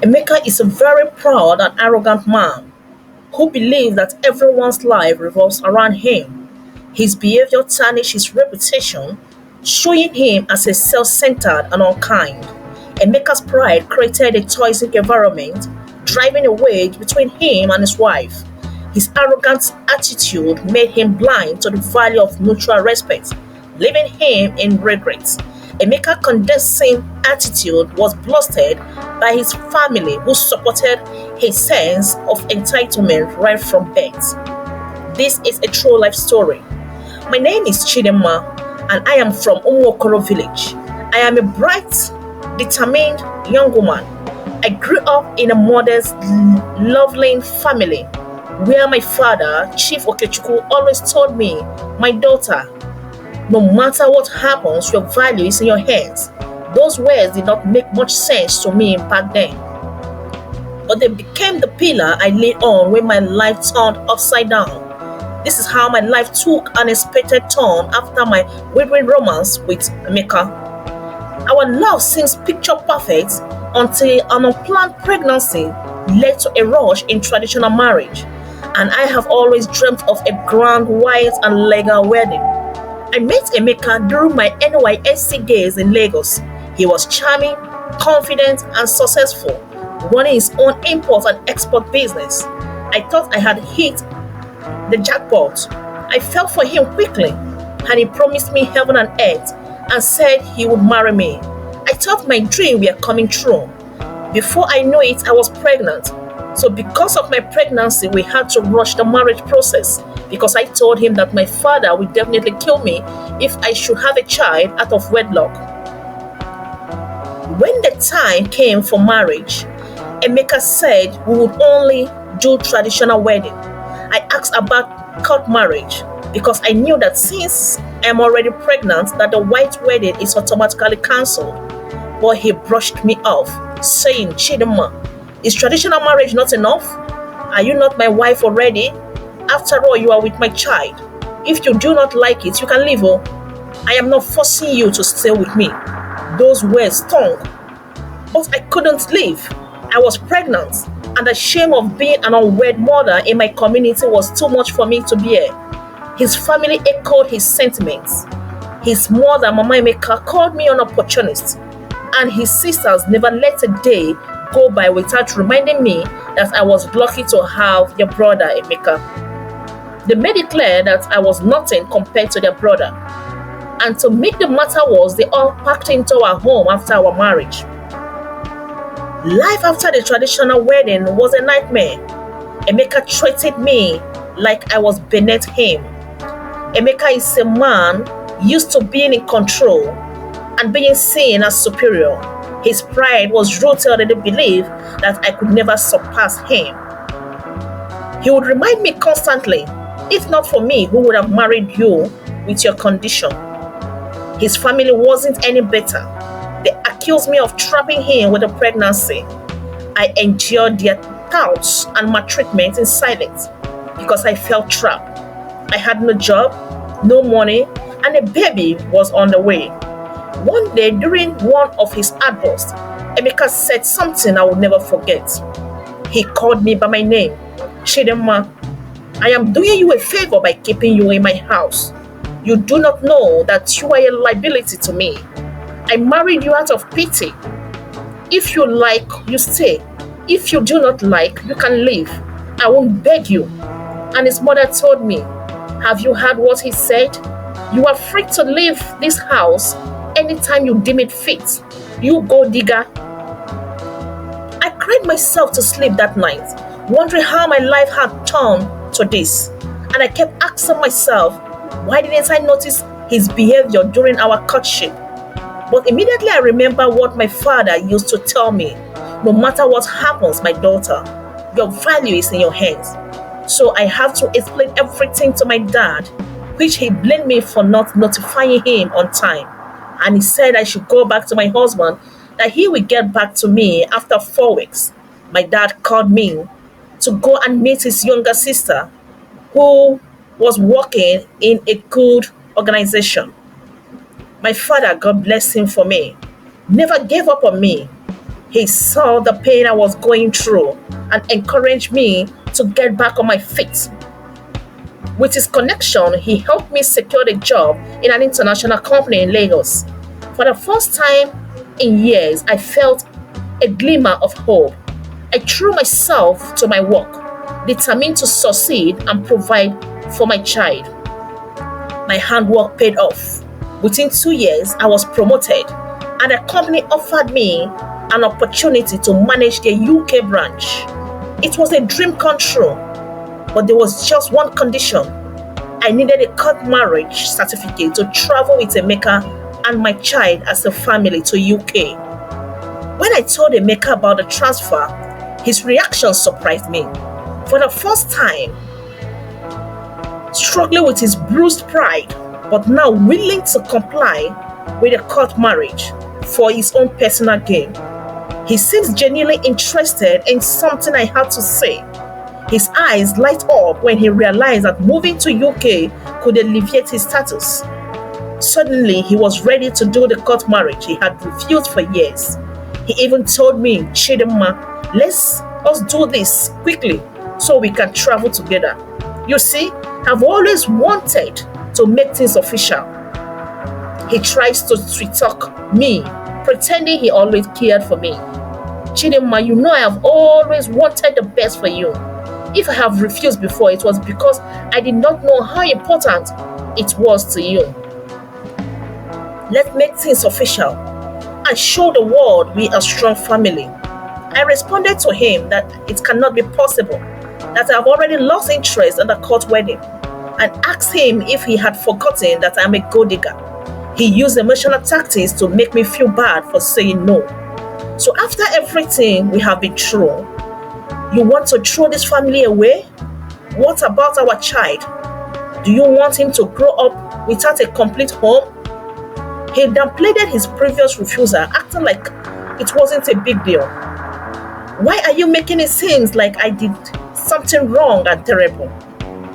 Emeka is a very proud and arrogant man who believes that everyone's life revolves around him. His behavior tarnished his reputation, showing him as a self-centered and unkind. Emeka's pride created a toxic environment, driving a wedge between him and his wife. His arrogant attitude made him blind to the value of mutual respect, leaving him in regret. Emeka's condescending attitude was blasted by his family, who supported his sense of entitlement right from birth. This is a true life story. My name is Chidimma, and I am from Umwokoro village. I am a bright, determined young woman. I grew up in a modest, loving family where my father, Chief Okechukwu, always told me, "My daughter, no matter what happens, your value is in your hands." Those words did not make much sense to me back then, but they became the pillar I laid on when my life turned upside down. This is how my life took an unexpected turn after my wavering romance with Emeka. Our love seems picture perfect until an unplanned pregnancy led to a rush in traditional marriage, and I have always dreamt of a grand, white, and legal wedding. I met Emeka during my NYSC days in Lagos. He was charming, confident, and successful, running his own import and export business. I thought I had hit the jackpot. I fell for him quickly, and he promised me heaven and earth and said he would marry me. I thought my dream were coming true. Before I knew it, I was pregnant. So because of my pregnancy, we had to rush the marriage process because I told him that my father would definitely kill me if I should have a child out of wedlock. When the time came for marriage, Emeka said we would only do traditional wedding. I asked about court marriage because I knew that since I'm already pregnant that the white wedding is automatically cancelled. But he brushed me off, saying, "Chidimma, is traditional marriage not enough? Are you not my wife already? After all, you are with my child. If you do not like it, you can leave. Oh. I am not forcing you to stay with me." Those words stung, but I couldn't leave. I was pregnant, and the shame of being an unwed mother in my community was too much for me to bear. His family echoed his sentiments. His mother, Mama Emeka, called me an opportunist, and his sisters never let a day go by without reminding me that I was lucky to have their brother Emeka. They made it clear that I was nothing compared to their brother. And to make the matter worse, they all packed into our home after our marriage. Life after the traditional wedding was a nightmare. Emeka treated me like I was beneath him. Emeka is a man used to being in control and being seen as superior. His pride was rooted in the belief that I could never surpass him. He would remind me constantly, "If not for me, who would have married you with your condition?" His family wasn't any better. They accused me of trapping him with a pregnancy. I endured their thoughts and maltreatment in silence because I felt trapped. I had no job, no money, and a baby was on the way. One day during one of his outbursts, Emeka said something I would never forget. He called me by my name, "Chidimma, I am doing you a favor by keeping you in my house. You do not know that you are a liability to me. I married you out of pity. If you like, you stay. If you do not like, you can leave. I won't beg you." And his mother told me, "Have you heard what he said? You are free to leave this house anytime you deem it fit. You go digger." I cried myself to sleep that night, wondering how my life had turned to this. And I kept asking myself, why didn't I notice his behavior during our courtship? But immediately I remember what my father used to tell me. "No matter what happens, my daughter, your value is in your hands." So I had to explain everything to my dad, which he blamed me for not notifying him on time. And he said I should go back to my husband, that he would get back to me after 4 weeks. My dad called me to go and meet his younger sister, who was working in a good organization. My father, God bless him for me, never gave up on me. He saw the pain I was going through and encouraged me to get back on my feet. With his connection, he helped me secure a job in an international company in Lagos. For the first time in years, I felt a glimmer of hope. I threw myself to my work, determined to succeed and provide for my child. My handwork paid off. Within 2 years, I was promoted, and the company offered me an opportunity to manage their UK branch. It was a dream come true, but there was just one condition. I needed a court marriage certificate to travel with Emeka and my child as a family to UK. When I told Emeka about the transfer, his reaction surprised me. For the first time, struggling with his bruised pride, but now willing to comply with a court marriage for his own personal gain. He seems genuinely interested in something I had to say. His eyes light up when he realized that moving to UK could alleviate his status. Suddenly, he was ready to do the court marriage he had refused for years. He even told me, Chidimma, let's us do this quickly so we can travel together. You see, I've always wanted to make things official. He tries to sweet talk me, pretending he always cared for me. Chidimma, you know I have always wanted the best for you. If I have refused before, it was because I did not know how important it was to you. Let's make things official and show the world we are a strong family. I responded to him that it cannot be possible, that I have already lost interest in the court wedding, and asked him if he had forgotten that I am a gold digger. He used emotional tactics to make me feel bad for saying no. So after everything we have been through, you want to throw this family away? What about our child? Do you want him to grow up without a complete home? He downplayed his previous refusal, acting like it wasn't a big deal. Why are you making it seem like I did something wrong and terrible?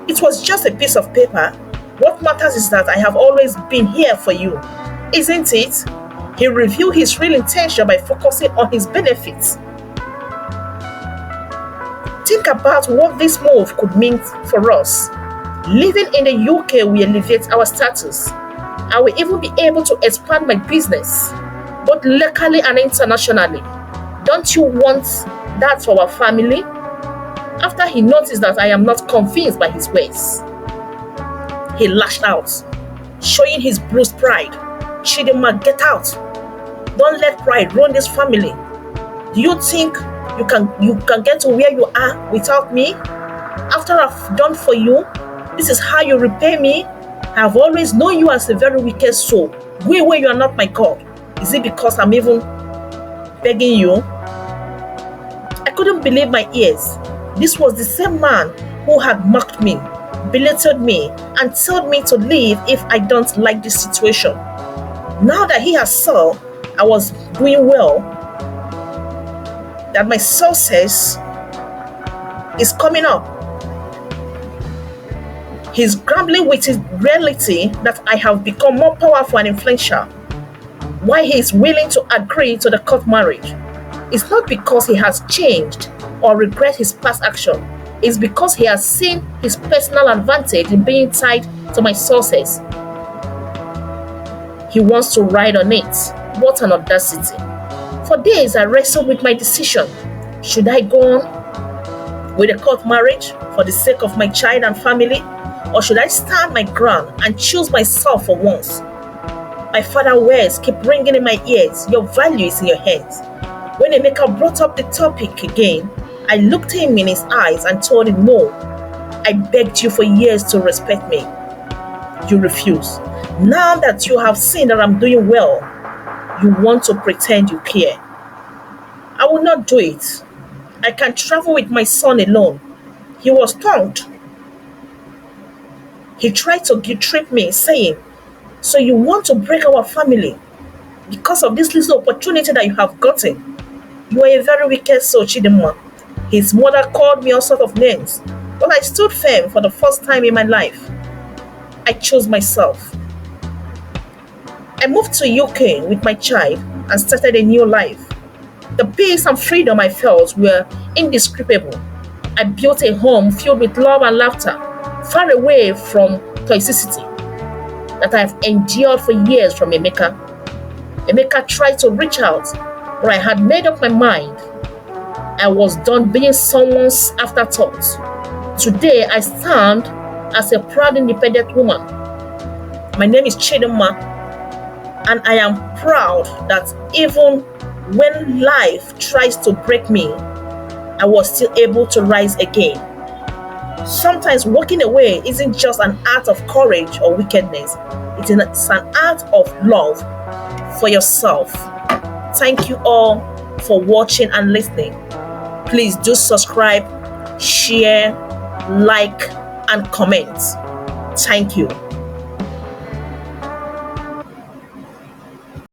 It was just a piece of paper. What matters is that I have always been here for you, isn't it? He revealed his real intention by focusing on his benefits. Think about what this move could mean for us. Living in the UK will elevate our status. I will even be able to expand my business, both locally and internationally. Don't you want that for our family? After he noticed that I am not convinced by his ways, he lashed out, showing his bruised pride. Chidimma, get out. Don't let pride run this family. Do you think you can get to where you are without me? After I've done for you, this is how you repay me? I have always known you as a very wicked soul. Go away, you are not my God. Is it because I'm even begging you? I couldn't believe my ears. This was the same man who had mocked me, belittled me, and told me to leave if I don't like this situation. Now that he has saw I was doing well, that my success is coming up, he's grumbling with his reality that I have become more powerful and influential. Why he is willing to agree to the court marriage? It's not because he has changed or regret his past action. It's because he has seen his personal advantage in being tied to my success. He wants to ride on it. What an audacity. For days I wrestled with my decision. Should I go on with a court marriage for the sake of my child and family? Or should I stand my ground and choose myself for once? My father's words keep ringing in my ears. Your value is in your hands. When Emeka brought up the topic again, I looked him in his eyes and told him no. I begged you for years to respect me. You refuse. Now that you have seen that I'm doing well, you want to pretend you care. I will not do it. I can travel with my son alone. He was stunned. He tried to guilt-trip me, saying, so you want to break our family because of this little opportunity that you have gotten? You are a very wicked soul, Chidimma. His mother called me all sorts of names, but I stood firm for the first time in my life. I chose myself. I moved to UK with my child and started a new life. The peace and freedom I felt were indescribable. I built a home filled with love and laughter, far away from toxicity that I've endured for years from Emeka. Emeka tried to reach out, but I had made up my mind. I was done being someone's afterthought. Today, I stand as a proud independent woman. My name is Chidimma, and I am proud that even when life tries to break me, I was still able to rise again. Sometimes walking away isn't just an act of courage or wickedness, it's an act of love for yourself. Thank you all for watching and listening. Please do subscribe, share, like, and comment. Thank you.